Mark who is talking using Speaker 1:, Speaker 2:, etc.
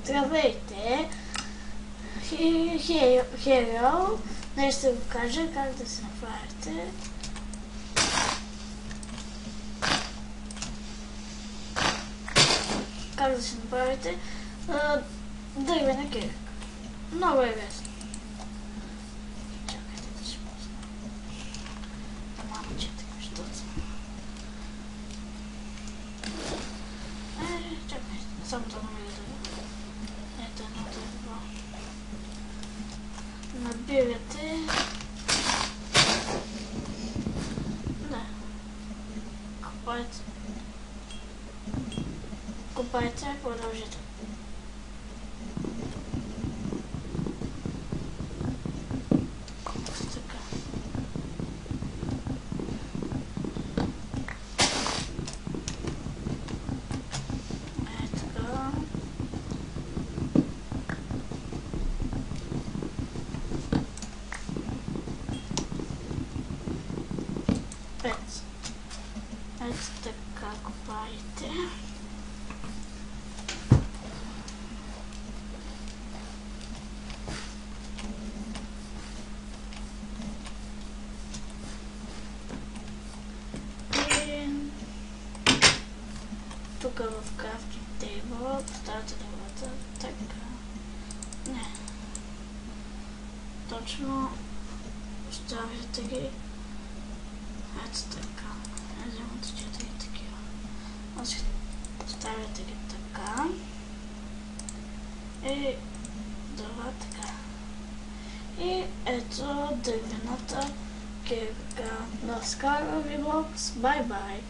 Speaker 1: Здравейте! Херо, днес ще ви кажа как да се направите дървена кирка. Много е лесно. Чакайте да ще пусна. Малко четък, защото съм. Чакайте, само да намеря дърво. Ето едно дърво. Набирате. Да. Копайте, продължите. Така. Така. Ето така копайте. Тук в крафтинг тейбъл поставяте дървата така. Не. Точно оставяте ги. Ето така. Вземате 4 такива. Оставяте ги така. И дърва така. И ето дървената кирка. На скара ви бокс. Бай-бай!